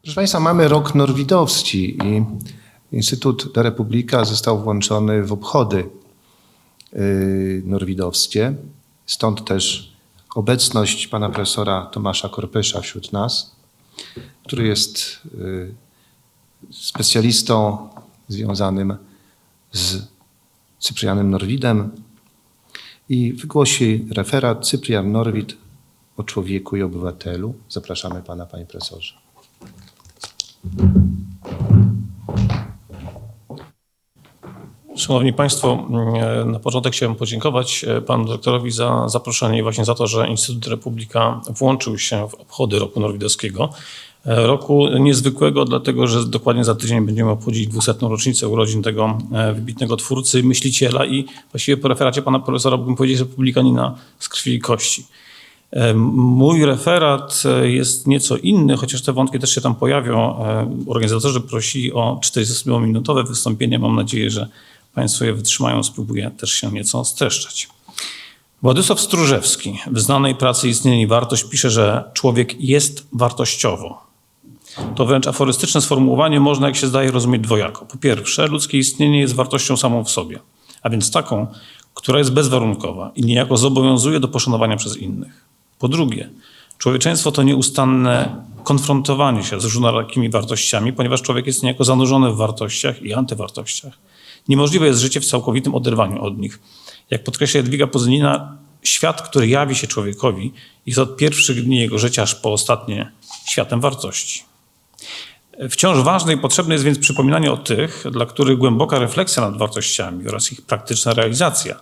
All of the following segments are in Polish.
Proszę Państwa, mamy rok norwidowski i Instytut de Republika został włączony w obchody norwidowskie. Stąd też obecność pana profesora Tomasza Korpesza wśród nas, który jest specjalistą związanym z Cyprianem Norwidem i wygłosi referat Cyprian Norwid o człowieku i obywatelu. Zapraszamy pana, panie profesorze. Szanowni Państwo, na początek chciałem podziękować panu dyrektorowi za zaproszenie i właśnie za to, że Instytut Republika włączył się w obchody roku norwidowskiego. Roku niezwykłego, dlatego że dokładnie za tydzień będziemy obchodzić 200. rocznicę urodzin tego wybitnego twórcy, myśliciela i właściwie po referacie pana profesora mógłbym powiedzieć republikanina z krwi i kości. Mój referat jest nieco inny, chociaż te wątki też się tam pojawią. Organizatorzy prosili o 40-minutowe wystąpienie. Mam nadzieję, że Państwo je wytrzymają. Spróbuję też się nieco streszczać. Władysław Stróżewski w znanej pracy Istnienie i wartość pisze, że człowiek jest wartościowo. To wręcz aforystyczne sformułowanie można, jak się zdaje, rozumieć dwojako. Po pierwsze, ludzkie istnienie jest wartością samą w sobie, a więc taką, która jest bezwarunkowa i niejako zobowiązuje do poszanowania przez innych. Po drugie, człowieczeństwo to nieustanne konfrontowanie się z różnorakimi wartościami, ponieważ człowiek jest niejako zanurzony w wartościach i antywartościach. Niemożliwe jest życie w całkowitym oderwaniu od nich. Jak podkreśla Jadwiga Pozynina, świat, który jawi się człowiekowi, jest od pierwszych dni jego życia aż po ostatnie światem wartości. Wciąż ważne i potrzebne jest więc przypominanie o tych, dla których głęboka refleksja nad wartościami oraz ich praktyczna realizacja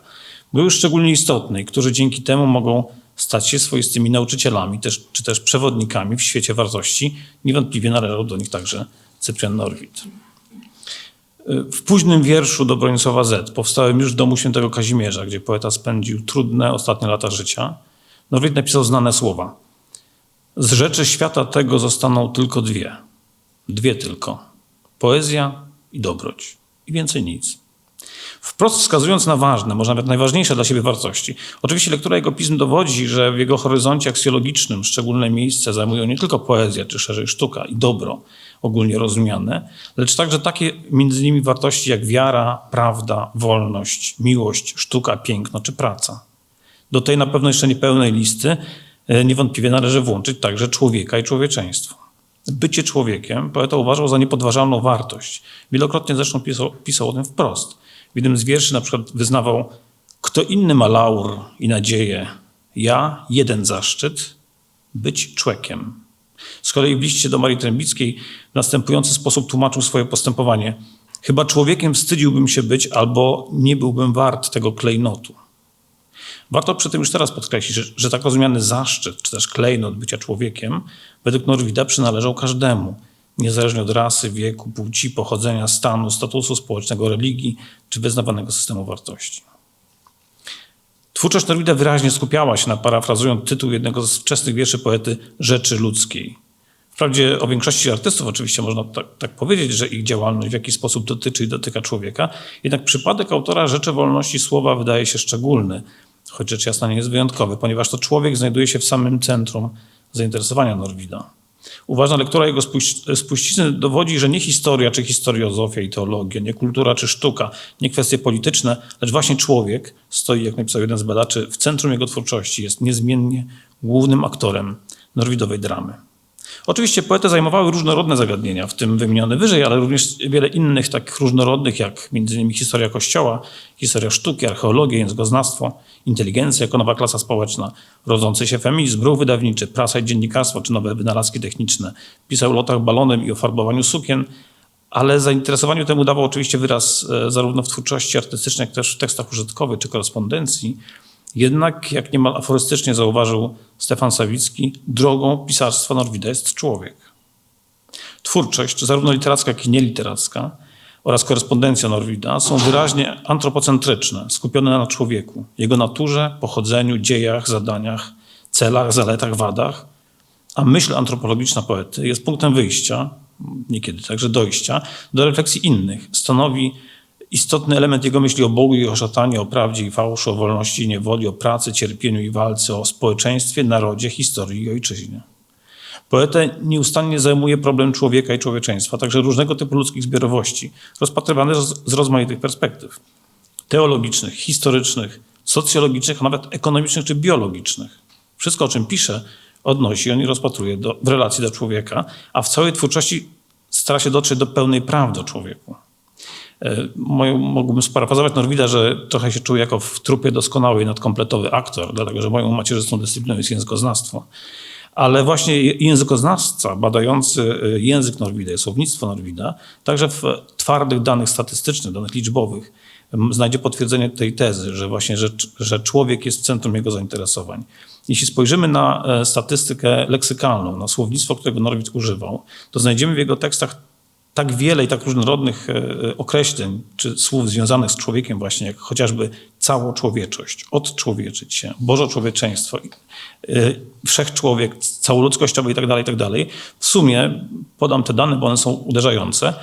były szczególnie istotne i którzy dzięki temu mogą stać się swoistymi nauczycielami czy też przewodnikami w świecie wartości. Niewątpliwie należał do nich także Cyprian Norwid. W późnym wierszu do Bronisława Z., powstałym już w domu świętego Kazimierza, gdzie poeta spędził trudne ostatnie lata życia, Norwid napisał znane słowa. Z rzeczy świata tego zostaną tylko dwie. Dwie tylko. Poezja i dobroć. I więcej nic. Wprost wskazując na ważne, może nawet najważniejsze dla siebie wartości. Oczywiście lektura jego pism dowodzi, że w jego horyzoncie aksjologicznym szczególne miejsce zajmują nie tylko poezja, czy szerzej sztuka i dobro ogólnie rozumiane, lecz także takie między nimi wartości jak wiara, prawda, wolność, miłość, sztuka, piękno czy praca. Do tej na pewno jeszcze niepełnej listy niewątpliwie należy włączyć także człowieka i człowieczeństwo. Bycie człowiekiem poeta uważał za niepodważalną wartość. Wielokrotnie zresztą pisał o tym wprost. W jednym z wierszy na przykład wyznawał: kto inny ma laur i nadzieję, ja jeden zaszczyt, być człowiekiem. Z kolei w liście do Marii Trębickiej w następujący sposób tłumaczył swoje postępowanie. Chyba człowiekiem wstydziłbym się być, albo nie byłbym wart tego klejnotu. Warto przy tym już teraz podkreślić, że tak rozumiany zaszczyt, czy też klejnot bycia człowiekiem, według Norwida przynależał każdemu, niezależnie od rasy, wieku, płci, pochodzenia, stanu, statusu społecznego, religii czy wyznawanego systemu wartości. Twórczość Norwida wyraźnie skupiała się na, parafrazując tytuł jednego z wczesnych wierszy poety, rzeczy ludzkiej. Wprawdzie o większości artystów oczywiście można tak powiedzieć, że ich działalność w jakiś sposób dotyczy i dotyka człowieka, jednak przypadek autora Rzeczy wolności słowa wydaje się szczególny, choć rzecz jasna nie jest wyjątkowy, ponieważ to człowiek znajduje się w samym centrum zainteresowania Norwida. Uważna lektura jego spuścizny dowodzi, że nie historia czy historiozofia i teologia, nie kultura czy sztuka, nie kwestie polityczne, lecz właśnie człowiek stoi, jak napisał jeden z badaczy, w centrum jego twórczości, jest niezmiennie głównym aktorem norwidowej dramy. Oczywiście poetę zajmowały różnorodne zagadnienia, w tym wymienione wyżej, ale również wiele innych takich różnorodnych, jak m.in. historia Kościoła, historia sztuki, archeologia, językoznawstwo, inteligencja jako nowa klasa społeczna, rodzący się feminizm, ruch wydawniczy, prasa i dziennikarstwo czy nowe wynalazki techniczne. Pisał o lotach balonem i o farbowaniu sukien, ale zainteresowaniu temu dawał oczywiście wyraz zarówno w twórczości artystycznej, jak też w tekstach użytkowych czy korespondencji. Jednak, jak niemal aforystycznie zauważył Stefan Sawicki, drogą pisarstwa Norwida jest człowiek. Twórczość, zarówno literacka, jak i nieliteracka oraz korespondencja Norwida są wyraźnie antropocentryczne, skupione na człowieku, jego naturze, pochodzeniu, dziejach, zadaniach, celach, zaletach, wadach, a myśl antropologiczna poety jest punktem wyjścia, niekiedy także dojścia, do refleksji innych, stanowi istotny element jego myśli o Bogu i o szatanie, o prawdzie i fałszu, o wolności i niewoli, o pracy, cierpieniu i walce, o społeczeństwie, narodzie, historii i ojczyźnie. Poetę nieustannie zajmuje problem człowieka i człowieczeństwa, także różnego typu ludzkich zbiorowości, rozpatrywane z rozmaitych perspektyw. Teologicznych, historycznych, socjologicznych, a nawet ekonomicznych czy biologicznych. Wszystko, o czym pisze, odnosi on i rozpatruje w relacji do człowieka, a w całej twórczości stara się dotrzeć do pełnej prawdy o człowieku. Mógłbym sparafrazować Norwida, że trochę się czuł jako w trupie doskonały i nadkompletowy aktor, dlatego że moją macierzystą dyscypliną jest językoznawstwo. Ale właśnie językoznawca badający język Norwida i słownictwo Norwida, także w twardych danych statystycznych, danych liczbowych, znajdzie potwierdzenie tej tezy, że właśnie, że człowiek jest w centrum jego zainteresowań. Jeśli spojrzymy na statystykę leksykalną, na słownictwo, którego Norwid używał, to znajdziemy w jego tekstach tak wiele i tak różnorodnych określeń czy słów związanych z człowiekiem właśnie, jak chociażby całoczłowieczość, odczłowieczyć się, bożoczłowieczeństwo, wszechczłowiek, całoludzkościowy itd., itd. W sumie, podam te dane, bo one są uderzające,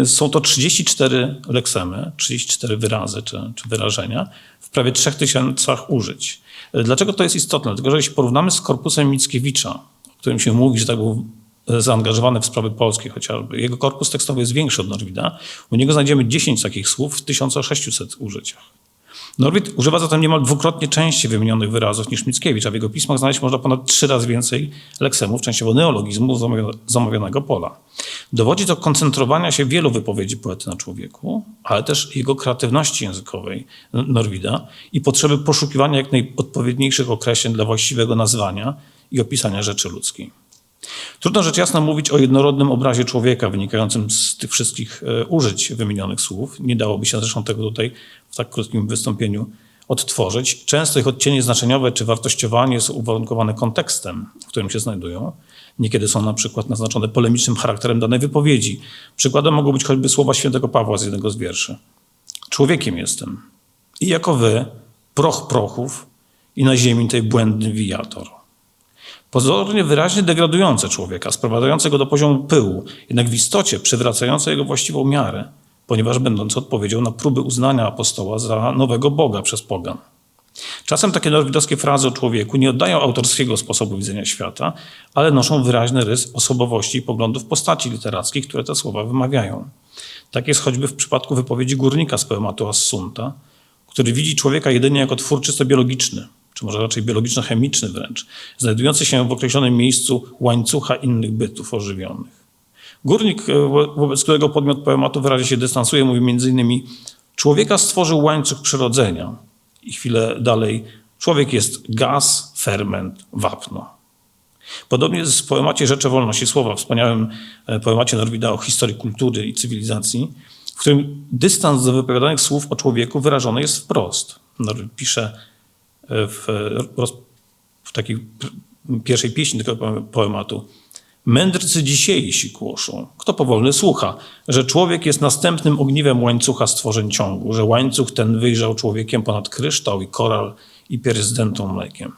są to 34 leksemy, 34 wyrazy czy wyrażenia w prawie 3000 użyć. Dlaczego to jest istotne? Dlatego, że jeśli porównamy z korpusem Mickiewicza, o którym się mówi, że tak był zaangażowany w sprawy polskie chociażby, jego korpus tekstowy jest większy od Norwida, u niego znajdziemy 10 takich słów w 1600 użyciach. Norwid używa zatem niemal dwukrotnie częściej wymienionych wyrazów niż Mickiewicz, a w jego pismach znaleźć można ponad 3 razy więcej leksemów, częściowo neologizmów z omawianego pola. Dowodzi to koncentrowania się wielu wypowiedzi poety na człowieku, ale też jego kreatywności językowej Norwida i potrzeby poszukiwania jak najodpowiedniejszych określeń dla właściwego nazwania i opisania rzeczy ludzkiej. Trudno rzecz jasna mówić o jednorodnym obrazie człowieka wynikającym z tych wszystkich użyć wymienionych słów. Nie dałoby się zresztą tego tutaj w tak krótkim wystąpieniu odtworzyć. Często ich odcienie znaczeniowe czy wartościowanie jest uwarunkowane kontekstem, w którym się znajdują. Niekiedy są na przykład naznaczone polemicznym charakterem danej wypowiedzi. Przykładem mogą być choćby słowa świętego Pawła z jednego z wierszy. Człowiekiem jestem i jako wy proch prochów i na ziemi tej błędny wijator. Pozornie wyraźnie degradujące człowieka, sprowadzające go do poziomu pyłu, jednak w istocie przywracające jego właściwą miarę, ponieważ będące odpowiedzią na próby uznania apostoła za nowego Boga przez pogan. Czasem takie norwidowskie frazy o człowieku nie oddają autorskiego sposobu widzenia świata, ale noszą wyraźny rys osobowości i poglądów postaci literackich, które te słowa wymawiają. Tak jest choćby w przypadku wypowiedzi górnika z poematu Assunta, który widzi człowieka jedynie jako twór czysto biologiczny, czy może raczej biologiczno-chemiczny wręcz, znajdujący się w określonym miejscu łańcucha innych bytów ożywionych. Górnik, wobec którego podmiot poematu wyraźnie się dystansuje, mówi m.in. człowieka stworzył łańcuch przyrodzenia i chwilę dalej człowiek jest gaz, ferment, wapno. Podobnie jest w poemacie Rzecze wolności słowa, wspaniałym poemacie Norwida o historii kultury i cywilizacji, w którym dystans do wypowiadanych słów o człowieku wyrażony jest wprost. Norwid pisze w takiej pierwszej pieśni tego poematu: mędrcy dzisiejsi głoszą, kto powolny słucha, że człowiek jest następnym ogniwem łańcucha stworzeń ciągu, że łańcuch ten wyjrzał człowiekiem ponad kryształ i koral i pierś zdętą mlekiem.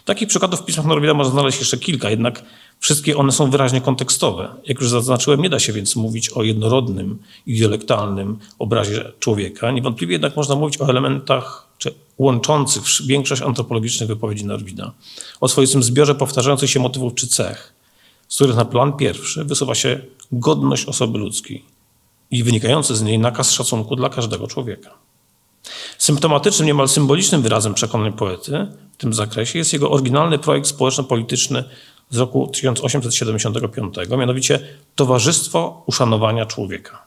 Takich przykładów w pismach Norwida można znaleźć jeszcze kilka, jednak wszystkie one są wyraźnie kontekstowe. Jak już zaznaczyłem, nie da się więc mówić o jednorodnym i dialektalnym obrazie człowieka. Niewątpliwie jednak można mówić o elementach łączących większość antropologicznych wypowiedzi Norwida, o swoistym zbiorze powtarzających się motywów czy cech, z których na plan pierwszy wysuwa się godność osoby ludzkiej i wynikający z niej nakaz szacunku dla każdego człowieka. Symptomatycznym, niemal symbolicznym wyrazem przekonań poety w tym zakresie jest jego oryginalny projekt społeczno-polityczny z roku 1875, mianowicie Towarzystwo Uszanowania Człowieka.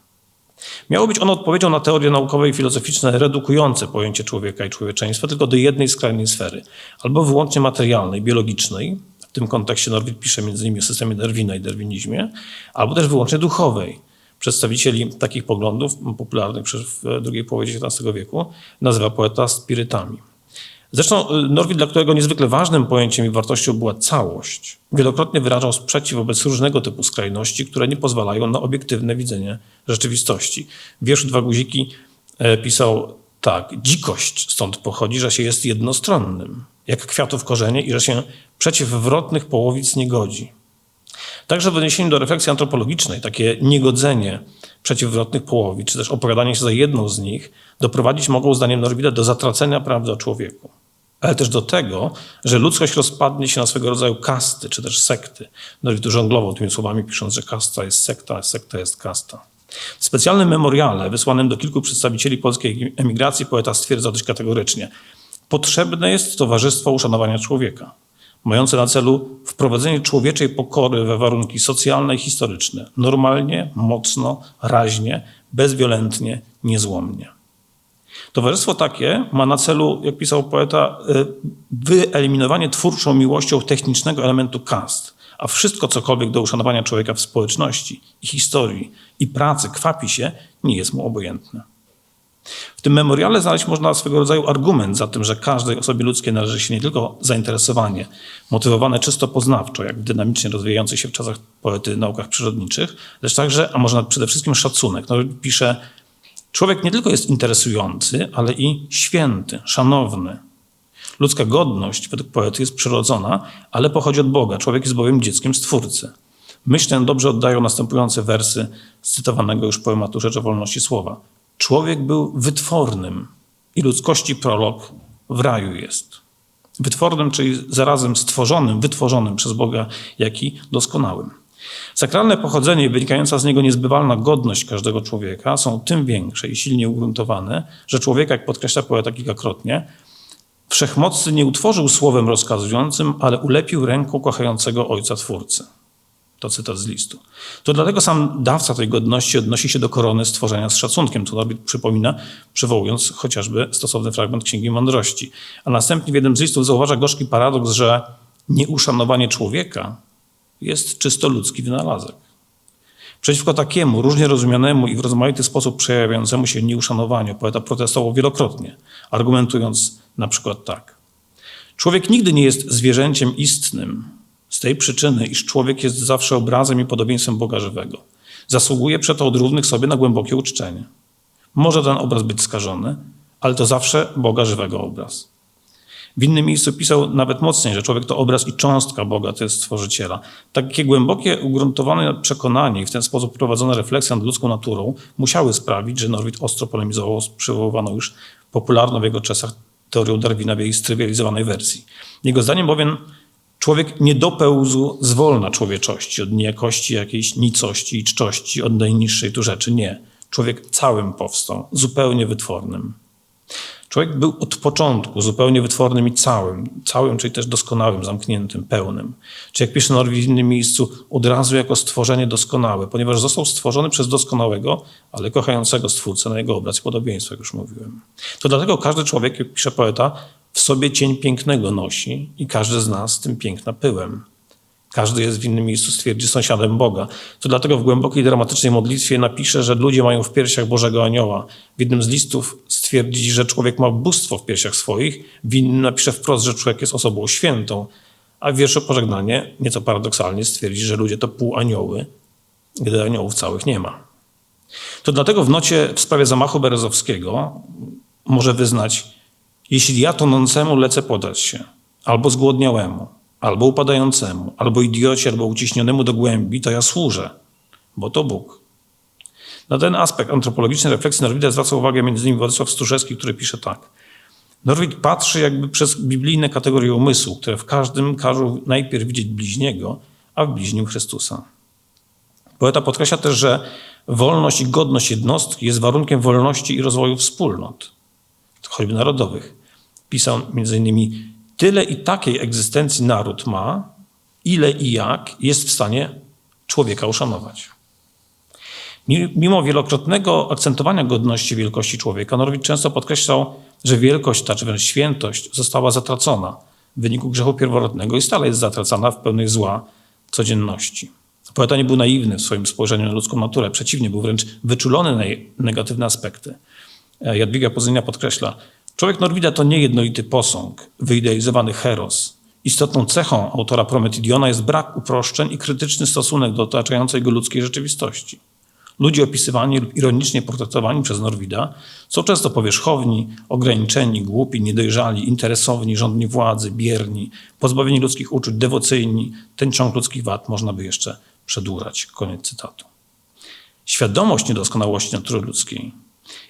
Miało być ono odpowiedzią na teorie naukowe i filozoficzne redukujące pojęcie człowieka i człowieczeństwa tylko do jednej skrajnej sfery, albo wyłącznie materialnej, biologicznej, w tym kontekście Norwid pisze m.in. o systemie Darwina i darwinizmie, albo też wyłącznie duchowej. Przedstawicieli takich poglądów, popularnych w drugiej połowie XIX wieku, nazywa poeta spirytami. Zresztą Norwid, dla którego niezwykle ważnym pojęciem i wartością była całość, wielokrotnie wyrażał sprzeciw wobec różnego typu skrajności, które nie pozwalają na obiektywne widzenie rzeczywistości. W wierszu Dwa guziki pisał tak: dzikość stąd pochodzi, że się jest jednostronnym, jak kwiatów korzenie i że się przeciwwrotnych połowic nie godzi. Także w odniesieniu do refleksji antropologicznej takie niegodzenie przeciwwrotnych połowic, czy też opowiadanie się za jedną z nich doprowadzić mogą, zdaniem Norwida, do zatracenia prawdy o człowieku. ale też do tego, że ludzkość rozpadnie się na swego rodzaju kasty, czy też sekty. Norwid tu żonglował tymi słowami, pisząc, że kasta jest sekta, a sekta jest kasta. W specjalnym memoriale wysłanym do kilku przedstawicieli polskiej emigracji poeta stwierdza dość kategorycznie: potrzebne jest towarzystwo uszanowania człowieka, mające na celu wprowadzenie człowieczej pokory we warunki socjalne i historyczne, normalnie, mocno, raźnie, bezwiolentnie, niezłomnie. Towarzystwo takie ma na celu, jak pisał poeta, wyeliminowanie twórczą miłością technicznego elementu kast, a wszystko, cokolwiek do uszanowania człowieka w społeczności i historii i pracy kwapi się, nie jest mu obojętne. W tym memoriale znaleźć można swego rodzaju argument za tym, że każdej osobie ludzkiej należy się nie tylko zainteresowanie, motywowane czysto poznawczo, jak w dynamicznie rozwijających się w czasach poety naukach przyrodniczych, lecz także, a może nawet przede wszystkim szacunek. No, pisze: człowiek nie tylko jest interesujący, ale i święty, szanowny. Ludzka godność według poety jest przyrodzona, ale pochodzi od Boga. Człowiek jest bowiem dzieckiem Stwórcy. Myśl tę dobrze oddają następujące wersy z cytowanego już poematu Rzecz o wolności słowa. Człowiek był wytwornym i ludzkości prolog w raju jest. Wytwornym, czyli zarazem stworzonym, wytworzonym przez Boga, jak i doskonałym. Sakralne pochodzenie i wynikająca z niego niezbywalna godność każdego człowieka są tym większe i silnie ugruntowane, że człowieka, jak podkreśla poeta kilkakrotnie, Wszechmocny nie utworzył słowem rozkazującym, ale ulepił ręką kochającego Ojca Twórcy. To cytat z listu. To dlatego sam dawca tej godności odnosi się do korony stworzenia z szacunkiem, co Norwid przypomina, przywołując chociażby stosowny fragment Księgi Mądrości. A następnie w jednym z listów zauważa gorzki paradoks, że nieuszanowanie człowieka jest czysto ludzki wynalazek. Przeciwko takiemu, różnie rozumianemu i w rozmaity sposób przejawiającemu się nieuszanowaniu poeta protestował wielokrotnie, argumentując na przykład tak. Człowiek nigdy nie jest zwierzęciem istnym, z tej przyczyny, iż człowiek jest zawsze obrazem i podobieństwem Boga żywego. Zasługuje przeto od równych sobie na głębokie uczczenie. Może ten obraz być skażony, ale to zawsze Boga żywego obraz. W innym miejscu pisał nawet mocniej, że człowiek to obraz i cząstka Boga, to jest Stworzyciela. Takie głębokie, ugruntowane przekonanie i w ten sposób prowadzona refleksja nad ludzką naturą musiały sprawić, że Norwid ostro polemizował z przywoływaną już popularną w jego czasach teorią Darwina w jej strywializowanej wersji. Jego zdaniem bowiem człowiek nie dopełzł z wolna człowieczości, od niejakości jakiejś nicości i czczości, od najniższej tu rzeczy. Nie. Człowiek całym powstał, zupełnie wytwornym. Człowiek był od początku zupełnie wytwornym i całym, czyli też doskonałym, zamkniętym, pełnym. Czy jak pisze Norwid w innym miejscu, od razu jako stworzenie doskonałe, ponieważ został stworzony przez doskonałego, ale kochającego Stwórcę na jego obraz i podobieństwo, jak już mówiłem. To dlatego każdy człowiek, jak pisze poeta, w sobie cień pięknego nosi i każdy z nas tym piękna pyłem. Każdy jest w innym miejscu, stwierdzi, sąsiadem Boga. To dlatego w głębokiej, dramatycznej modlitwie napisze, że ludzie mają w piersiach Bożego Anioła. W jednym z listów stwierdzi, że człowiek ma bóstwo w piersiach swoich. W innym napisze wprost, że człowiek jest osobą świętą. A w wierszu Pożegnanie, nieco paradoksalnie, stwierdzi, że ludzie to półanioły, gdy aniołów całych nie ma. To dlatego w nocie w sprawie zamachu berezowskiego może wyznać: jeśli ja tonącemu lecę podać się, albo zgłodniałemu, albo upadającemu, albo idiocie, albo uciśnionemu do głębi, to ja służę, bo to Bóg. Na ten aspekt antropologicznej refleksji Norwida zwraca uwagę między innymi Władysław Stużewski, który pisze tak. Norwid patrzy jakby przez biblijne kategorie umysłu, które w każdym każą najpierw widzieć bliźniego, a w bliźnim Chrystusa. Poeta podkreśla też, że wolność i godność jednostki jest warunkiem wolności i rozwoju wspólnot, choćby narodowych. Pisał między innymi: tyle i takiej egzystencji naród ma, ile i jak jest w stanie człowieka uszanować. Mimo wielokrotnego akcentowania godności wielkości człowieka, Norwid często podkreślał, że wielkość ta, czy wręcz świętość została zatracona w wyniku grzechu pierworodnego i stale jest zatracana w pełnej zła codzienności. Poeta nie był naiwny w swoim spojrzeniu na ludzką naturę, przeciwnie, był wręcz wyczulony na jej negatywne aspekty. Jadwiga Pozynia podkreśla: człowiek Norwida to nie jednolity posąg, wyidealizowany heros. Istotną cechą autora Prometidiona jest brak uproszczeń i krytyczny stosunek do otaczającej go ludzkiej rzeczywistości. Ludzie opisywani lub ironicznie portretowani przez Norwida są często powierzchowni, ograniczeni, głupi, niedojrzali, interesowni, żądni władzy, bierni, pozbawieni ludzkich uczuć, dewocyjni. Ten ciąg ludzkich wad można by jeszcze przedłużać. Koniec cytatu. Świadomość niedoskonałości natury ludzkiej,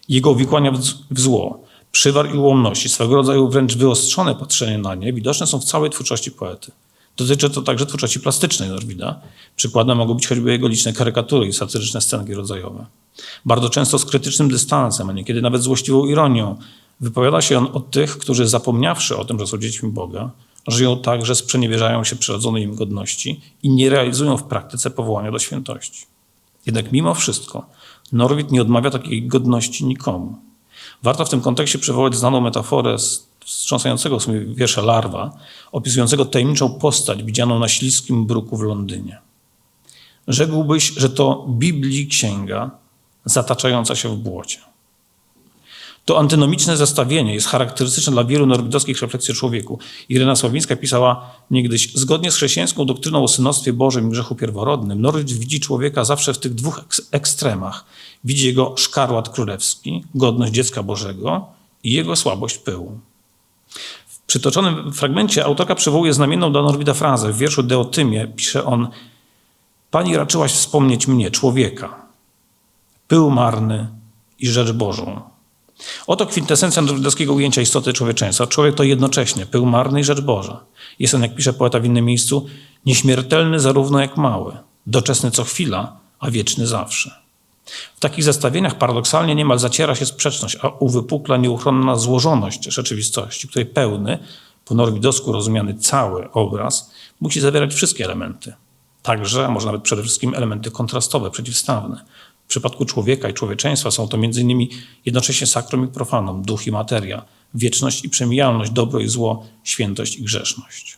jego uwikłania w zło, przywar i ułomności, swego rodzaju wręcz wyostrzone patrzenie na nie, widoczne są w całej twórczości poety. Dotyczy to także twórczości plastycznej Norwida. Przykładem mogą być choćby jego liczne karykatury i satyryczne scenki rodzajowe. Bardzo często z krytycznym dystansem, a niekiedy nawet złośliwą ironią, wypowiada się on o tych, którzy zapomniawszy o tym, że są dziećmi Boga, żyją tak, że sprzeniewierzają się przyrodzonej im godności i nie realizują w praktyce powołania do świętości. Jednak mimo wszystko Norwid nie odmawia takiej godności nikomu. Warto w tym kontekście przywołać znaną metaforę z wstrząsającego w sumie wiersza Larwa, opisującego tajemniczą postać widzianą na śliskim bruku w Londynie. Rzekłbyś, że to Biblii księga zataczająca się w błocie. To antynomiczne zestawienie jest charakterystyczne dla wielu norwidowskich refleksji o człowieku. Irena Sławińska pisała niegdyś: zgodnie z chrześcijańską doktryną o synostwie Bożym i grzechu pierworodnym, Norwid widzi człowieka zawsze w tych dwóch ekstremach. Widzi jego szkarłat królewski, godność dziecka Bożego i jego słabość pyłu. W przytoczonym fragmencie autorka przywołuje znamienną dla Norwida frazę. W wierszu De Otymie pisze on: Pani raczyłaś wspomnieć mnie, człowieka, pył marny i rzecz Bożą. Oto kwintesencja norwidowskiego ujęcia istoty człowieczeństwa. Człowiek to jednocześnie pył marny i rzecz Boża. Jest on, jak pisze poeta w innym miejscu, nieśmiertelny zarówno jak mały, doczesny co chwila, a wieczny zawsze. W takich zestawieniach paradoksalnie niemal zaciera się sprzeczność, a uwypukla nieuchronna złożoność rzeczywistości, której pełny, po norwidowsku rozumiany cały obraz, musi zawierać wszystkie elementy. Także, a może nawet przede wszystkim elementy kontrastowe, przeciwstawne. W przypadku człowieka i człowieczeństwa są to m.in. jednocześnie sakrum i profanum, duch i materia, wieczność i przemijalność, dobro i zło, świętość i grzeszność.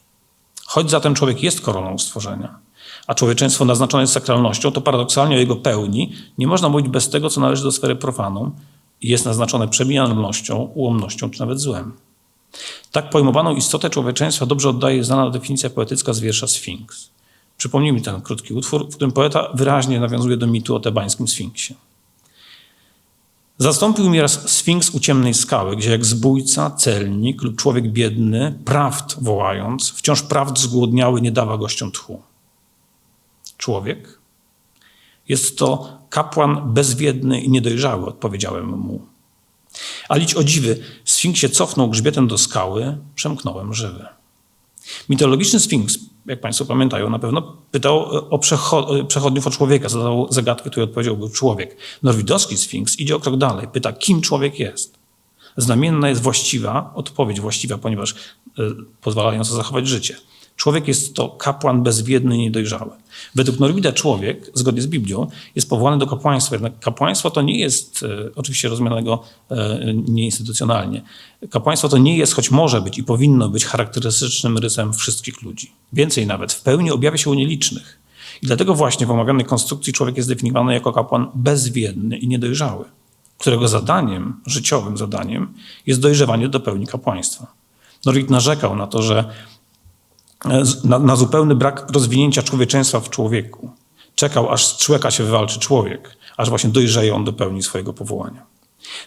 Choć zatem człowiek jest koroną stworzenia, a człowieczeństwo naznaczone jest sakralnością, to paradoksalnie o jego pełni nie można mówić bez tego, co należy do sfery profanum i jest naznaczone przemijalnością, ułomnością czy nawet złem. Tak pojmowaną istotę człowieczeństwa dobrze oddaje znana definicja poetycka z wiersza Sfinks. Przypomnij mi ten krótki utwór, w którym poeta wyraźnie nawiązuje do mitu o tebańskim Sfinksie. Zastąpił mi raz Sfinks u ciemnej skały, gdzie jak zbójca, celnik lub człowiek biedny, prawd wołając, wciąż prawd zgłodniały nie dawa gościom tchu. Człowiek? Jest to kapłan bezwiedny i niedojrzały, odpowiedziałem mu. A licz o dziwy, Sfinksie cofnął grzbietem do skały, przemknąłem żywy. Mitologiczny Sfinks, jak Państwo pamiętają, na pewno pytał o przechodniów o człowieka, zadał zagadkę, której odpowiedział był człowiek. Norwidowski Sfinks idzie o krok dalej, pyta, kim człowiek jest. Znamienna jest odpowiedź właściwa, ponieważ pozwalająca zachować życie. Człowiek jest to kapłan bezwiedny i niedojrzały. Według Norwida człowiek, zgodnie z Biblią, jest powołany do kapłaństwa. Jednak kapłaństwo to nie jest, oczywiście rozumianego nieinstytucjonalnie, kapłaństwo to nie jest, choć może być i powinno być charakterystycznym rysem wszystkich ludzi. Więcej nawet, w pełni objawia się u nielicznych. I dlatego właśnie w omawianej konstrukcji człowiek jest definiowany jako kapłan bezwiedny i niedojrzały, którego zadaniem, życiowym zadaniem jest dojrzewanie do pełni kapłaństwa. Norwid narzekał na to, że na zupełny brak rozwinięcia człowieczeństwa w człowieku. Czekał, aż z człowieka się wywalczy człowiek, aż właśnie dojrzeje on do pełni swojego powołania.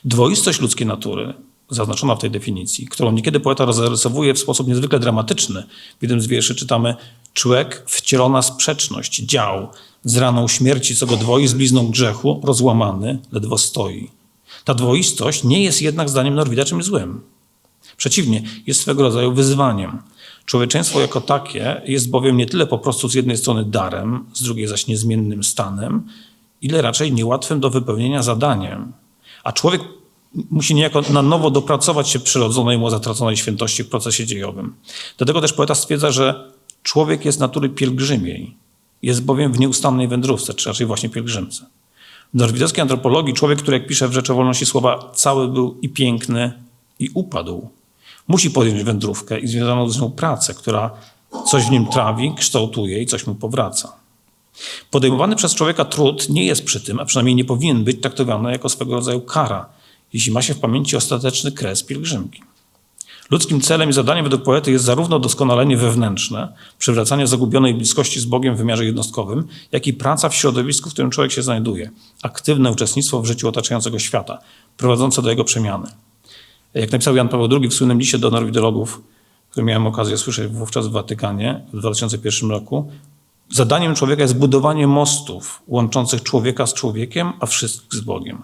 Dwoistość ludzkiej natury, zaznaczona w tej definicji, którą niekiedy poeta rozrysowuje w sposób niezwykle dramatyczny. W jednym z wierszy czytamy: człek, wcielona sprzeczność, dział, z raną śmierci, co go dwoi, z blizną grzechu, rozłamany, ledwo stoi. Ta dwoistość nie jest jednak zdaniem Norwida czymś złym. Przeciwnie, jest swego rodzaju wyzwaniem. Człowieczeństwo jako takie jest bowiem nie tyle po prostu z jednej strony darem, z drugiej zaś niezmiennym stanem, ile raczej niełatwym do wypełnienia zadaniem. A człowiek musi niejako na nowo dopracować się przyrodzonej mu zatraconej świętości w procesie dziejowym. Dlatego też poeta stwierdza, że człowiek jest natury pielgrzymiej. Jest bowiem w nieustannej wędrówce, czy raczej właśnie pielgrzymce. W norwidowskiej antropologii człowiek, który jak pisze w Rzeczy o Wolności słowa, cały był i piękny, i upadł, musi podjąć wędrówkę i związaną z nią pracę, która coś w nim trawi, kształtuje i coś mu powraca. Podejmowany przez człowieka trud nie jest przy tym, a przynajmniej nie powinien być traktowany jako swego rodzaju kara, jeśli ma się w pamięci ostateczny kres pielgrzymki. Ludzkim celem i zadaniem według poety jest zarówno doskonalenie wewnętrzne, przywracanie zagubionej bliskości z Bogiem w wymiarze jednostkowym, jak i praca w środowisku, w którym człowiek się znajduje, aktywne uczestnictwo w życiu otaczającego świata, prowadzące do jego przemiany. Jak napisał Jan Paweł II w słynnym liście do norwidologów, który miałem okazję słyszeć wówczas w Watykanie w 2001 roku, zadaniem człowieka jest budowanie mostów łączących człowieka z człowiekiem, a wszystkich z Bogiem.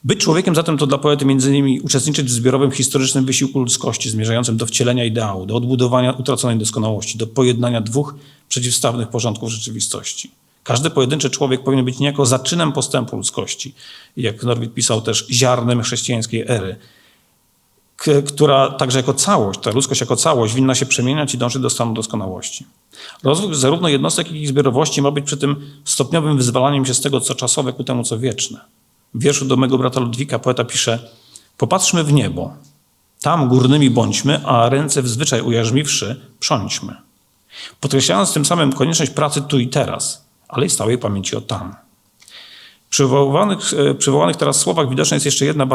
Być człowiekiem zatem to dla poety m.in. uczestniczyć w zbiorowym historycznym wysiłku ludzkości zmierzającym do wcielenia ideału, do odbudowania utraconej doskonałości, do pojednania dwóch przeciwstawnych porządków rzeczywistości. Każdy pojedynczy człowiek powinien być niejako zaczynem postępu ludzkości. Jak Norwid pisał też, ziarnem chrześcijańskiej ery, która także jako całość, ta ludzkość jako całość winna się przemieniać i dążyć do stanu doskonałości. Rozwój zarówno jednostek, jak i zbiorowości ma być przy tym stopniowym wyzwalaniem się z tego, co czasowe, ku temu, co wieczne. W wierszu do mego brata Ludwika poeta pisze: popatrzmy w niebo, tam górnymi bądźmy, a ręce w zwyczaj ujarzmiwszy, prządźmy. Podkreślając tym samym konieczność pracy tu i teraz, ale i stałej pamięci o tam. W przywołanych teraz słowach widoczna jest jeszcze jedna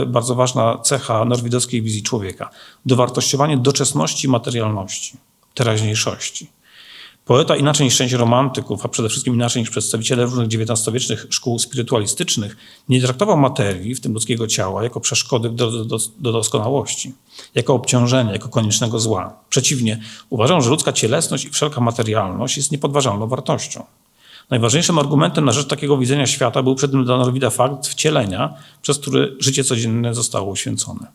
bardzo ważna cecha norwidowskiej wizji człowieka. Dowartościowanie doczesności i materialności, teraźniejszości. Poeta inaczej niż część romantyków, a przede wszystkim inaczej niż przedstawiciele różnych XIX-wiecznych szkół spirytualistycznych, nie traktował materii, w tym ludzkiego ciała, jako przeszkody do doskonałości, jako obciążenia, jako koniecznego zła. Przeciwnie, uważał, że ludzka cielesność i wszelka materialność jest niepodważalną wartością. Najważniejszym argumentem na rzecz takiego widzenia świata był przed tym dla Norwida fakt wcielenia, przez który życie codzienne zostało uświęcone.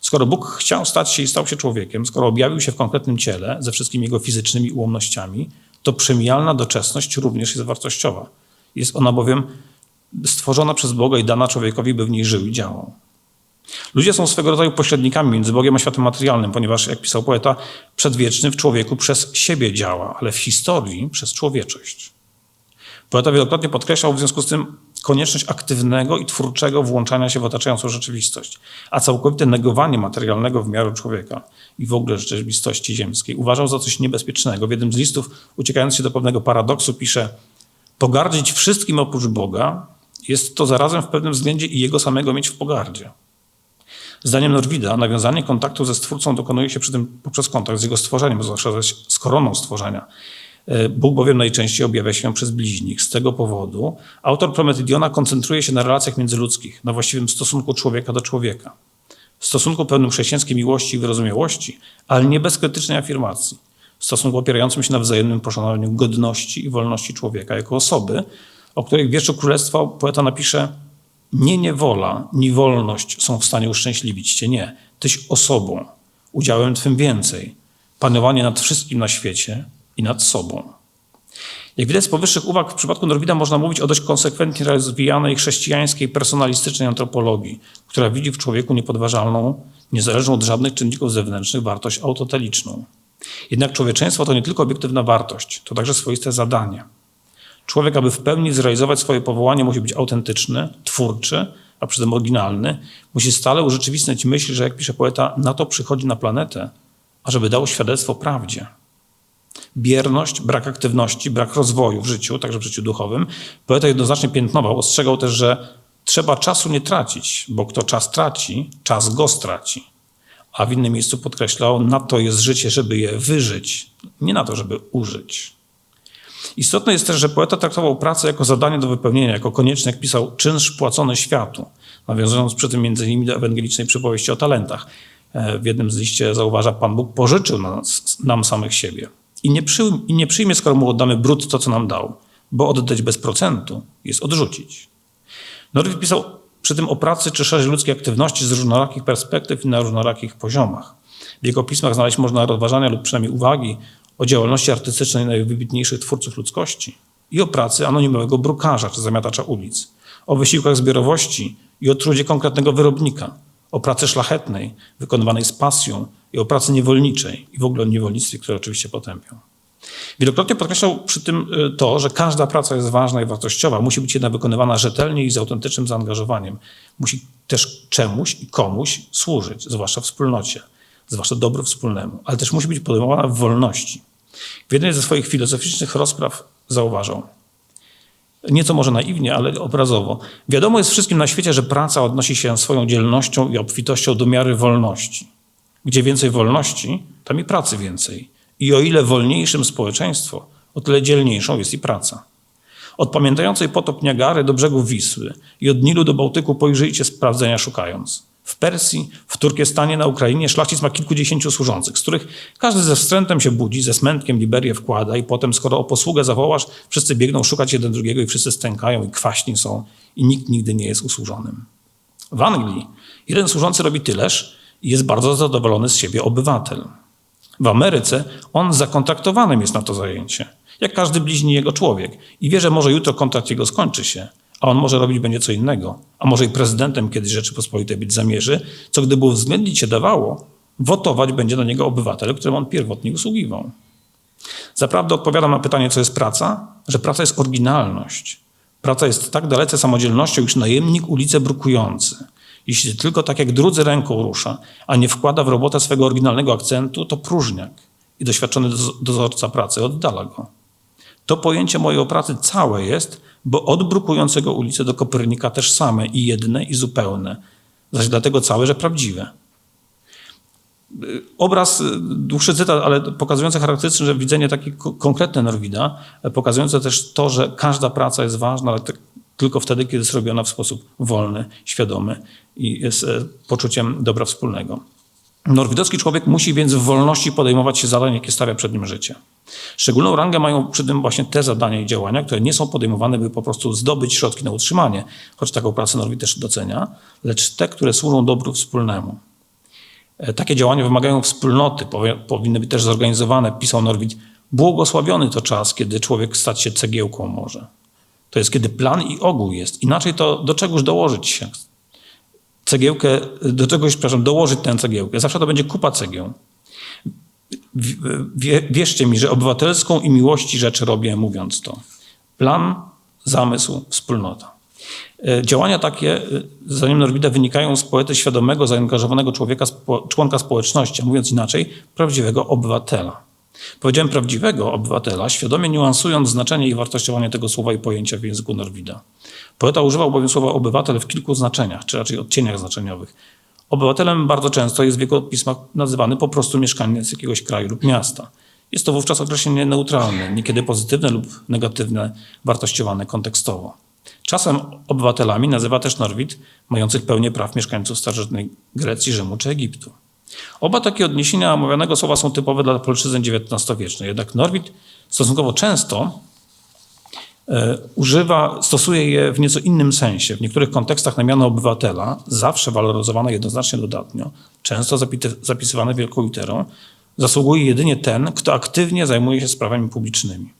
Skoro Bóg chciał stać się i stał się człowiekiem, skoro objawił się w konkretnym ciele ze wszystkimi jego fizycznymi ułomnościami, to przemijalna doczesność również jest wartościowa. Jest ona bowiem stworzona przez Boga i dana człowiekowi, by w niej żył i działał. Ludzie są swego rodzaju pośrednikami między Bogiem a światem materialnym, ponieważ, jak pisał poeta, przedwieczny w człowieku przez siebie działa, ale w historii przez człowieczość. Poeta wielokrotnie podkreślał w związku z tym konieczność aktywnego i twórczego włączania się w otaczającą rzeczywistość, a całkowite negowanie materialnego wymiaru człowieka i w ogóle rzeczywistości ziemskiej uważał za coś niebezpiecznego. W jednym z listów, uciekając się do pewnego paradoksu, pisze: pogardzić wszystkim oprócz Boga jest to zarazem w pewnym względzie i jego samego mieć w pogardzie. Zdaniem Norwida nawiązanie kontaktu ze Stwórcą dokonuje się przy tym poprzez kontakt z jego stworzeniem, zwłaszcza z koroną stworzenia. Bóg bowiem najczęściej objawia się przez bliźnich. Z tego powodu autor Prometydiona koncentruje się na relacjach międzyludzkich, na właściwym stosunku człowieka do człowieka. Stosunku pełnym chrześcijańskiej miłości i wyrozumiałości, ale nie bez krytycznej afirmacji. Stosunku opierającym się na wzajemnym poszanowaniu godności i wolności człowieka jako osoby, o której w wierszu Królestwa poeta napisze: nie niewola, ni wolność są w stanie uszczęśliwić cię, nie. Tyś osobą, udziałem twym więcej, panowanie nad wszystkim na świecie i nad sobą. Jak widać z powyższych uwag, w przypadku Norwida można mówić o dość konsekwentnie rozwijanej chrześcijańskiej, personalistycznej antropologii, która widzi w człowieku niepodważalną, niezależną od żadnych czynników zewnętrznych wartość autoteliczną. Jednak człowieczeństwo to nie tylko obiektywna wartość, to także swoiste zadanie. Człowiek, aby w pełni zrealizować swoje powołanie, musi być autentyczny, twórczy, a przy tym oryginalny. Musi stale urzeczywistniać myśl, że, jak pisze poeta, na to przychodzi na planetę, ażeby dało świadectwo prawdzie. Bierność, brak aktywności, brak rozwoju w życiu, także w życiu duchowym, poeta jednoznacznie piętnował. Ostrzegał też, że trzeba czasu nie tracić, bo kto czas traci, czas go straci. A w innym miejscu podkreślał: na to jest życie, żeby je wyżyć, nie na to, żeby użyć. Istotne jest też, że poeta traktował pracę jako zadanie do wypełnienia, jako konieczny, jak pisał, czynsz płacony światu, nawiązując przy tym m.in. do ewangelicznej przypowieści o talentach. W jednym z liście zauważa: Pan Bóg pożyczył nam samych siebie i nie przyjmie, skoro mu oddamy brud to, co nam dał, bo oddać bez procentu jest odrzucić. Norwid pisał przy tym o pracy czy szerzej ludzkiej aktywności z różnorakich perspektyw i na różnorakich poziomach. W jego pismach znaleźć można rozważania lub przynajmniej uwagi o działalności artystycznej najwybitniejszych twórców ludzkości i o pracy anonimowego brukarza czy zamiatacza ulic, o wysiłkach zbiorowości i o trudzie konkretnego wyrobnika, o pracy szlachetnej, wykonywanej z pasją i o pracy niewolniczej i w ogóle o niewolnictwie, które oczywiście potępią. Wielokrotnie podkreślał przy tym to, że każda praca jest ważna i wartościowa, musi być jednak wykonywana rzetelnie i z autentycznym zaangażowaniem. Musi też czemuś i komuś służyć, zwłaszcza wspólnocie, zwłaszcza dobru wspólnemu, ale też musi być podejmowana w wolności. W jednej ze swoich filozoficznych rozpraw zauważał, nieco może naiwnie, ale obrazowo: wiadomo jest wszystkim na świecie, że praca odnosi się swoją dzielnością i obfitością do miary wolności. Gdzie więcej wolności, tam i pracy więcej. I o ile wolniejszym społeczeństwo, o tyle dzielniejszą jest i praca. Od pamiętającej potop Niagary do brzegów Wisły i od Nilu do Bałtyku pojrzyjcie sprawdzenia szukając. W Persji, w Turkestanie, na Ukrainie szlachcic ma kilkudziesięciu służących, z których każdy ze wstrętem się budzi, ze smętkiem Liberię wkłada i potem, skoro o posługę zawołasz, wszyscy biegną szukać jeden drugiego i wszyscy stękają i kwaśni są i nikt nigdy nie jest usłużonym. W Anglii jeden służący robi tyleż i jest bardzo zadowolony z siebie obywatel. W Ameryce on zakontraktowanym jest na to zajęcie, jak każdy bliźni jego człowiek i wie, że może jutro kontrakt jego skończy się, a on może robić będzie co innego, a może i prezydentem kiedyś Rzeczypospolitej być zamierzy, co gdyby uwzględnić się dawało, wotować będzie na niego obywatel, którym on pierwotnie usługiwał. Zaprawdę odpowiadam na pytanie, co jest praca, że praca jest oryginalność. Praca jest tak dalece samodzielnością, iż najemnik ulicę brukujący, jeśli tylko tak jak drudzy ręką rusza, a nie wkłada w robotę swego oryginalnego akcentu, to próżniak i doświadczony dozorca pracy oddala go. To pojęcie moje o pracy całe jest, bo od brukującego ulicę do Kopernika też same i jedne i zupełne, zaś dlatego całe, że prawdziwe. Obraz, dłuższy cytat, ale pokazujący charakterystyczne widzenie takie konkretne Norwida, pokazujące też to, że każda praca jest ważna, ale tylko wtedy, kiedy jest robiona w sposób wolny, świadomy i z poczuciem dobra wspólnego. Norwidowski człowiek musi więc w wolności podejmować się zadań, jakie stawia przed nim życie. Szczególną rangę mają przy tym właśnie te zadania i działania, które nie są podejmowane, by po prostu zdobyć środki na utrzymanie, choć taką pracę Norwid też docenia, lecz te, które służą dobru wspólnemu. Takie działania wymagają wspólnoty, powinny być też zorganizowane, pisał Norwid. Błogosławiony to czas, kiedy człowiek stać się cegiełką może. To jest, kiedy plan i ogół jest. Inaczej to do czegoś dołożyć się. Dołożyć tę cegiełkę. Zawsze to będzie kupa cegieł. Wierzcie mi, że obywatelską i miłości rzecz robię, mówiąc to. Plan, zamysł, wspólnota. Działania takie, zdaniem Norwida, wynikają z poety świadomego, zaangażowanego członka społeczności, a mówiąc inaczej, prawdziwego obywatela. Powiedziałem prawdziwego obywatela, świadomie niuansując znaczenie i wartościowanie tego słowa i pojęcia w języku Norwida. Poeta używał bowiem słowa obywatel w kilku znaczeniach, czy raczej odcieniach znaczeniowych. Obywatelem bardzo często jest w jego pismach nazywany po prostu mieszkaniec jakiegoś kraju lub miasta. Jest to wówczas określenie neutralne, niekiedy pozytywne lub negatywne, wartościowane kontekstowo. Czasem obywatelami nazywa też Norwid mających pełnię praw mieszkańców starożytnej Grecji, Rzymu czy Egiptu. Oba takie odniesienia omawianego słowa są typowe dla polszczyzny XIX-wiecznej, jednak Norwid stosunkowo często stosuje je w nieco innym sensie. W niektórych kontekstach na miano obywatela, zawsze waloryzowane jednoznacznie dodatnio, często zapisywane wielką literą, zasługuje jedynie ten, kto aktywnie zajmuje się sprawami publicznymi.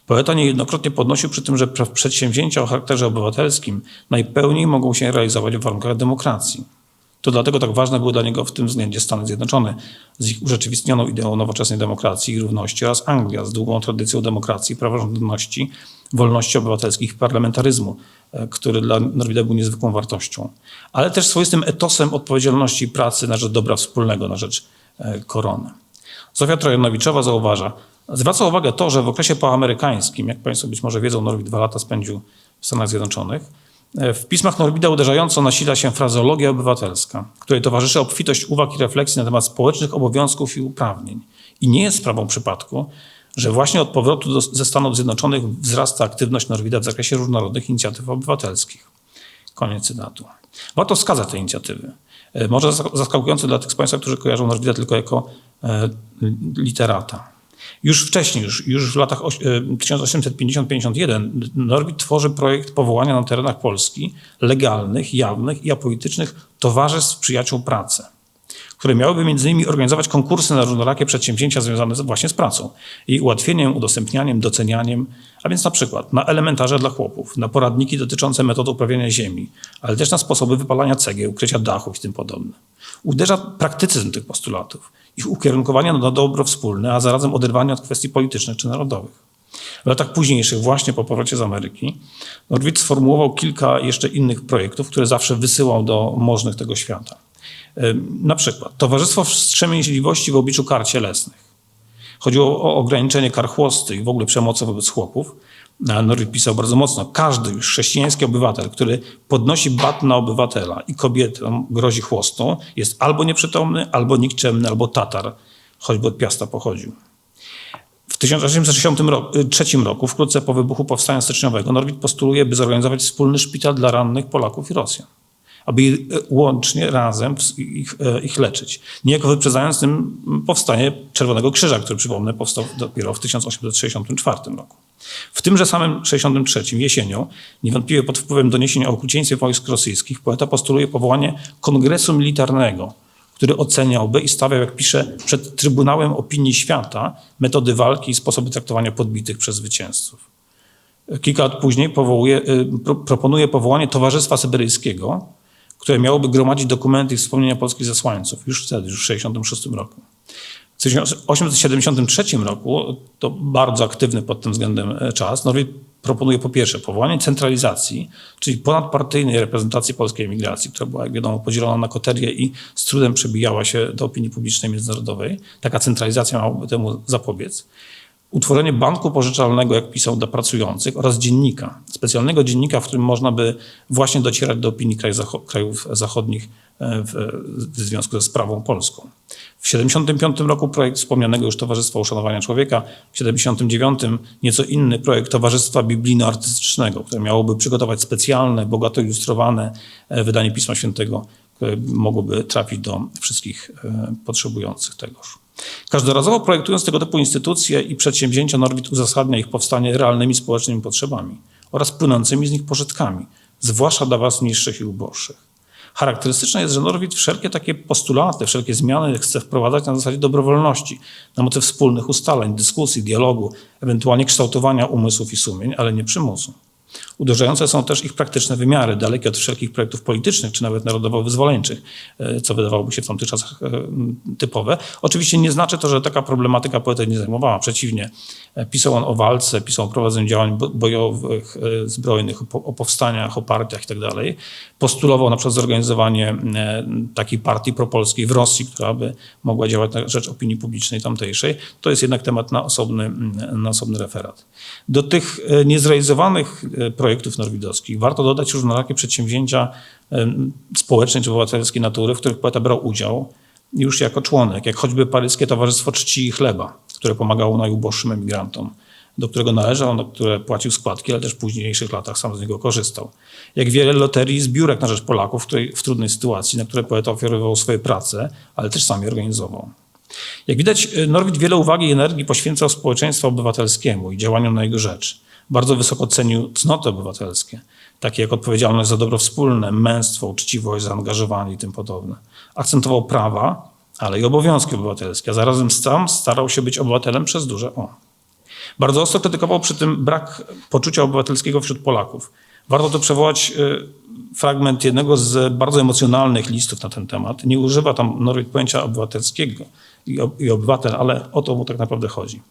Poeta niejednokrotnie podnosił przy tym, że przedsięwzięcia o charakterze obywatelskim najpełniej mogą się realizować w warunkach demokracji. To dlatego tak ważne były dla niego w tym względzie Stany Zjednoczone z ich urzeczywistnioną ideą nowoczesnej demokracji i równości oraz Anglia z długą tradycją demokracji, praworządności, wolności obywatelskich i parlamentaryzmu, który dla Norwida był niezwykłą wartością. Ale też swoistym etosem odpowiedzialności i pracy na rzecz dobra wspólnego, na rzecz korony. Zofia Trojanowiczowa zwraca uwagę to, że w okresie poamerykańskim, jak Państwo być może wiedzą, Norwid 2 lata spędził w Stanach Zjednoczonych, w pismach Norwida uderzająco nasila się frazeologia obywatelska, której towarzyszy obfitość uwag i refleksji na temat społecznych obowiązków i uprawnień. I nie jest sprawą przypadku, że właśnie od powrotu ze Stanów Zjednoczonych wzrasta aktywność Norwida w zakresie różnorodnych inicjatyw obywatelskich. Koniec cytatu. Warto wskazać te inicjatywy. Może zaskakujące dla tych z Państwa, którzy kojarzą Norwida tylko jako literata. Już wcześniej, już w latach 1850-51 Norwid tworzy projekt powołania na terenach Polski legalnych, jawnych i apolitycznych towarzystw przyjaciół pracy, które miałyby m.in. organizować konkursy na różnorakie przedsięwzięcia związane właśnie z pracą, jej ułatwieniem, udostępnianiem, docenianiem, a więc na przykład na elementarze dla chłopów, na poradniki dotyczące metod uprawiania ziemi, ale też na sposoby wypalania cegieł, krycia dachów i tym podobne. Uderza praktycyzm tych postulatów, ich ukierunkowania na dobro wspólne, a zarazem oderwania od kwestii politycznych czy narodowych. W latach późniejszych, właśnie po powrocie z Ameryki, Norwid sformułował kilka jeszcze innych projektów, które zawsze wysyłał do możnych tego świata. Na przykład Towarzystwo Wstrzemięźliwości w obliczu kar cielesnych. Chodziło o ograniczenie kar chłosty i w ogóle przemocy wobec chłopów. Norwid pisał bardzo mocno, każdy już chrześcijański obywatel, który podnosi bat na obywatela i kobietom grozi chłostą, jest albo nieprzytomny, albo nikczemny, albo Tatar, choćby od Piasta pochodził. W 1863 roku, wkrótce po wybuchu powstania styczniowego, Norwid postuluje, by zorganizować wspólny szpital dla rannych Polaków i Rosjan. aby łącznie razem ich leczyć. Niejako wyprzedzając tym powstanie Czerwonego Krzyża, który, przypomnę, powstał dopiero w 1864 roku. W tymże samym 63 jesienią, niewątpliwie pod wpływem doniesień o okrucieństwie wojsk rosyjskich, poeta postuluje powołanie kongresu militarnego, który oceniałby i stawiał, jak pisze, przed Trybunałem Opinii Świata metody walki i sposoby traktowania podbitych przez zwycięzców. Kilka lat później proponuje powołanie Towarzystwa Syberyjskiego, które miałoby gromadzić dokumenty i wspomnienia polskich zesłańców, już wtedy, już w 1966 roku. W 1873 roku, to bardzo aktywny pod tym względem czas, Norwid proponuje po pierwsze powołanie centralizacji, czyli ponadpartyjnej reprezentacji polskiej emigracji, która była, jak wiadomo, podzielona na koterię i z trudem przebijała się do opinii publicznej międzynarodowej. Taka centralizacja miałaby temu zapobiec. Utworzenie banku pożyczalnego, jak pisał, dla pracujących oraz dziennika, specjalnego dziennika, w którym można by właśnie docierać do opinii krajów zachodnich w związku ze sprawą polską. W 1975 roku projekt wspomnianego już Towarzystwa Uszanowania Człowieka, w 1979 nieco inny projekt Towarzystwa Biblijno-Artystycznego, które miałoby przygotować specjalne, bogato ilustrowane wydanie Pisma Świętego, które mogłoby trafić do wszystkich potrzebujących tegoż. Każdorazowo projektując tego typu instytucje i przedsięwzięcia, Norwid uzasadnia ich powstanie realnymi społecznymi potrzebami oraz płynącymi z nich pożytkami, zwłaszcza dla was niższych i uboższych. Charakterystyczne jest, że Norwid wszelkie takie postulaty, wszelkie zmiany chce wprowadzać na zasadzie dobrowolności, na mocy wspólnych ustaleń, dyskusji, dialogu, ewentualnie kształtowania umysłów i sumień, ale nie przymusu. Uderzające są też ich praktyczne wymiary, dalekie od wszelkich projektów politycznych czy nawet narodowo-wyzwoleńczych, co wydawałoby się w tamtych czasach typowe. Oczywiście nie znaczy to, że taka problematyka poetę nie zajmowała. Przeciwnie, pisał on o walce, pisał o prowadzeniu działań bojowych, zbrojnych, o powstaniach, o partiach itd. Postulował na przykład zorganizowanie takiej partii propolskiej w Rosji, która by mogła działać na rzecz opinii publicznej tamtejszej. To jest jednak temat na osobny referat. Do tych niezrealizowanych projektów norwidowskich warto dodać różnorakie przedsięwzięcia społecznej czy obywatelskiej natury, w których poeta brał udział już jako członek, jak choćby Paryskie Towarzystwo Czci i Chleba, które pomagało najuboższym emigrantom, do którego należał, na które płacił składki, ale też w późniejszych latach sam z niego korzystał. Jak wiele loterii i zbiórek na rzecz Polaków w trudnej sytuacji, na które poeta ofiarowywał swoje prace, ale też sam je organizował. Jak widać, Norwid wiele uwagi i energii poświęcał społeczeństwu obywatelskiemu i działaniom na jego rzecz. Bardzo wysoko cenił cnoty obywatelskie, takie jak odpowiedzialność za dobro wspólne, męstwo, uczciwość, zaangażowanie i tym podobne. Akcentował prawa, ale i obowiązki obywatelskie, a zarazem sam starał się być obywatelem przez duże O. Bardzo ostro krytykował przy tym brak poczucia obywatelskiego wśród Polaków. Warto tu przywołać fragment jednego z bardzo emocjonalnych listów na ten temat. Nie używa tam Norwid pojęcia obywatelskiego i obywatel, ale o to mu tak naprawdę chodzi.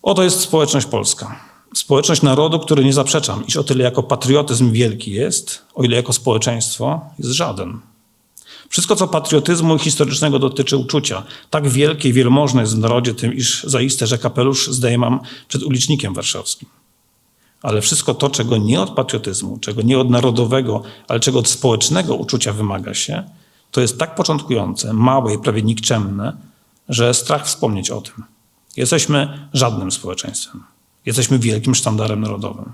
Oto jest społeczność polska. Społeczność narodu, który nie zaprzeczam, iż o tyle jako patriotyzm wielki jest, o ile jako społeczeństwo jest żaden. Wszystko, co patriotyzmu historycznego dotyczy uczucia, tak wielkie i wielmożne jest w narodzie tym, iż zaiste, że kapelusz zdejmam przed ulicznikiem warszawskim. Ale wszystko to, czego nie od patriotyzmu, czego nie od narodowego, ale czego od społecznego uczucia wymaga się, to jest tak początkujące, małe i prawie nikczemne, że strach wspomnieć o tym. Jesteśmy żadnym społeczeństwem. Jesteśmy wielkim sztandarem narodowym.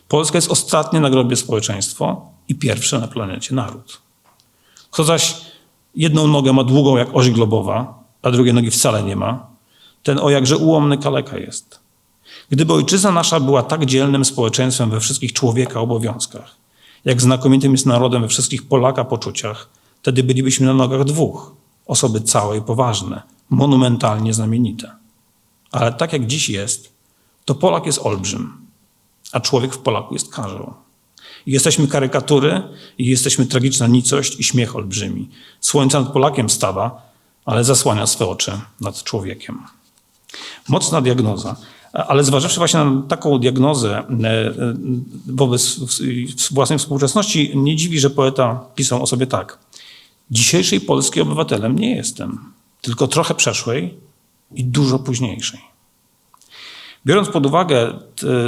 Polska jest ostatnie na grobie społeczeństwo i pierwsze na planecie naród. Kto zaś jedną nogę ma długą jak oś globowa, a drugiej nogi wcale nie ma, ten o jakże ułomny kaleka jest. Gdyby ojczyzna nasza była tak dzielnym społeczeństwem we wszystkich człowieka obowiązkach, jak znakomitym jest narodem we wszystkich Polaka poczuciach, wtedy bylibyśmy na nogach dwóch, osoby całe i poważne, monumentalnie znamienite. Ale tak jak dziś jest, to Polak jest olbrzym, a człowiek w Polaku jest karzeł. I jesteśmy karykatury i jesteśmy tragiczna nicość i śmiech olbrzymi. Słońce nad Polakiem stawa, ale zasłania swe oczy nad człowiekiem. Mocna diagnoza, ale zważywszy właśnie na taką diagnozę wobec własnej współczesności, nie dziwi, że poeta pisał o sobie tak. Dzisiejszej Polski obywatelem nie jestem, tylko trochę przeszłej i dużo późniejszej. Biorąc pod uwagę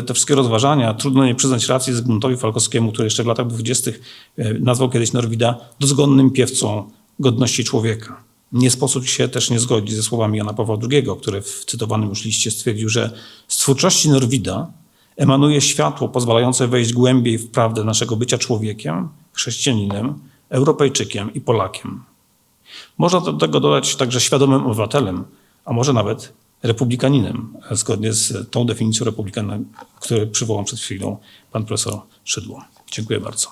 te wszystkie rozważania, trudno nie przyznać racji Zygmuntowi Falkowskiemu, który jeszcze w latach 20. nazwał kiedyś Norwida dozgonnym piewcą godności człowieka. Nie sposób się też nie zgodzić ze słowami Jana Pawła II, który w cytowanym już liście stwierdził, że z twórczości Norwida emanuje światło pozwalające wejść głębiej w prawdę naszego bycia człowiekiem chrześcijaninem, Europejczykiem i Polakiem. Można do tego dodać także świadomym obywatelem, a może nawet republikaninem, zgodnie z tą definicją republikana, którą przywołał przed chwilą pan profesor Szydło. Dziękuję bardzo.